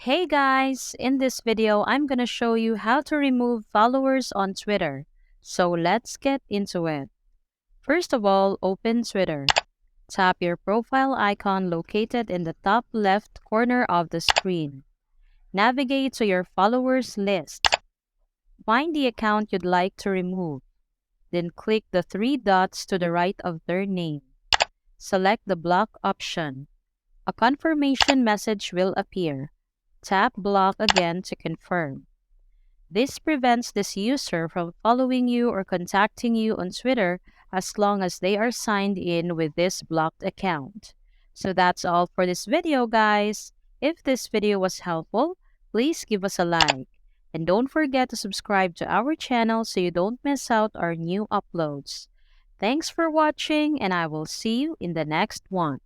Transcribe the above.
Hey guys, in this video, I'm gonna show you how to remove followers on Twitter. So let's get into it. First of all, open Twitter. Tap your profile icon located in the top left corner of the screen. Navigate to your followers list. Find the account you'd like to remove. Then click the three dots to the right of their name. Select the block option. A confirmation message will appear. Tap block again to confirm. This prevents this user from following you or contacting you on Twitter as long as they are signed in with this blocked account. So that's all for this video, guys. If this video was helpful, please give us a like. And don't forget to subscribe to our channel so you don't miss out our new uploads. Thanks for watching, and I will see you in the next one.